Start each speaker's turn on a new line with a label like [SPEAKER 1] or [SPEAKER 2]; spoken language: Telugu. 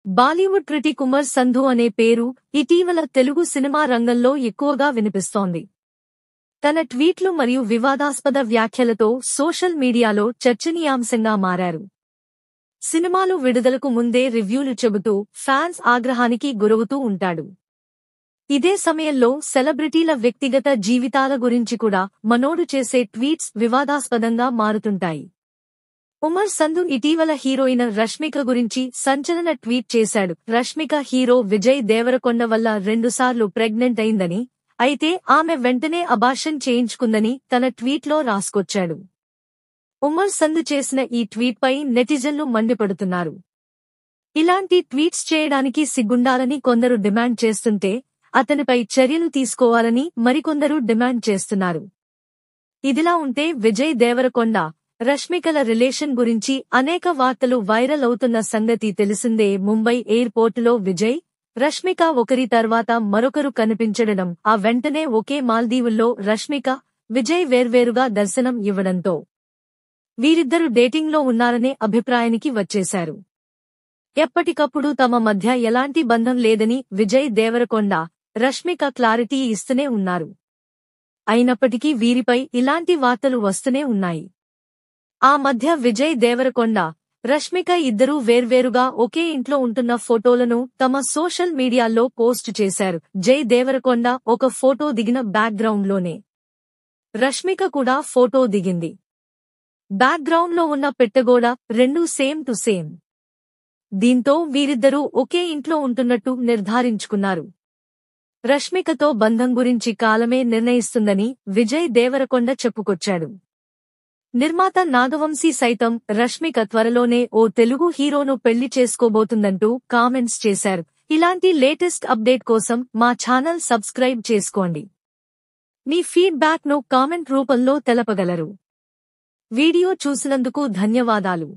[SPEAKER 1] బాలీవుడ్ క్రిటిక్ కుమార్ సంధు అనే పేరు ఇటీవల తెలుగు సినిమా రంగంలో ఎక్కువగా వినిపిస్తోంది. తన ట్వీట్లు మరియు వివాదాస్పద వ్యాఖ్యలతో సోషల్ మీడియాలో చర్చనీయాంశంగా మారారు. సినిమాలు విడుదలకు ముందే రివ్యూలు చెబుతూ ఫ్యాన్స్ ఆగ్రహానికి గురవుతూ ఉంటాడు. ఇదే సమయంలో సెలబ్రిటీల వ్యక్తిగత జీవితాల గురించి కూడా మనోడు చేసే ట్వీట్స్ వివాదాస్పదంగా మారుతుంటాయి. ఉమర్ సంధు ఇటీవల హీరోయిన్ రష్మిక గురించి సంచలన ట్వీట్ చేశాడు. రష్మిక హీరో విజయ్ దేవరకొండ వల్ల 2 సార్లు ప్రెగ్నెంట్ అయిందని, అయితే ఆమె వెంటనే అబార్షన్ చేయించుకుందని తన ట్వీట్లో రాసుకొచ్చాడు. ఉమర్ సంధు చేసిన ఈ ట్వీట్పై నెటిజన్లు మండిపడుతున్నారు. ఇలాంటి ట్వీట్స్ చేయడానికి సిగ్గుండాలని కొందరు డిమాండ్ చేస్తుంటే, అతనిపై చర్యలు తీసుకోవాలని మరికొందరు డిమాండ్ చేస్తున్నారు. ఇదిలా ఉంటే విజయ్ దేవరకొండ, రష్మికల రిలేషన్ గురించి అనేక వార్తలు వైరల్ అవుతున్న సంగతి తెలిసిందే. ముంబై ఎయిర్పోర్టులో విజయ్, రష్మిక ఒకరి తర్వాత మరొకరు కనిపించడం, ఆ వెంటనే ఒకే మాల్దీవుల్లో రష్మిక, విజయ్ వేర్వేరుగా దర్శనం ఇవ్వడంతో వీరిద్దరు డేటింగ్లో ఉన్నారనే అభిప్రాయానికి వచ్చేశారు. ఎప్పటికప్పుడు తమ మధ్య ఎలాంటి బంధం లేదని విజయ్ దేవరకొండ, రష్మిక క్లారిటీ ఇస్తూనే ఉన్నారు. అయినప్పటికీ వీరిపై ఇలాంటి వార్తలు వస్తూనే ఉన్నాయి. ఆ మధ్య విజయ్ దేవరకొండ, రష్మిక ఇద్దరూ వేర్వేరుగా ఒకే ఇంట్లో ఉంటున్న ఫోటోలను తమ సోషల్ మీడియాలో పోస్ట్ చేశారు. జై దేవరకొండ ఒక ఫోటో దిగిన బ్యాక్గ్రౌండ్లోనే రష్మిక కూడా ఫోటో దిగింది. బ్యాక్గ్రౌండ్లో ఉన్న పెట్టగోడ రెండూ సేమ్ టు సేమ్. దీంతో వీరిద్దరూ ఒకే ఇంట్లో ఉంటున్నట్టు నిర్ధారించుకున్నారు. రష్మికతో బంధం గురించి కాలమే నిర్ణయిస్తుందని విజయ్ దేవరకొండ చెప్పుకొచ్చాడు. నిర్మాత నాగవంశీ సైతం రష్మిక త్వరలోనే ఓ తెలుగు హీరోను పెళ్లి చేసుకోబోతుందంటూ కామెంట్స్ చేశారు. ఇలాంటి లేటెస్ట్ అప్డేట్ కోసం మా ఛానల్ సబ్స్క్రైబ్ చేసుకోండి. మీ ఫీడ్బ్యాక్ ను కామెంట్ రూపంలో తెలపగలరు. వీడియో చూసినందుకు ధన్యవాదాలు.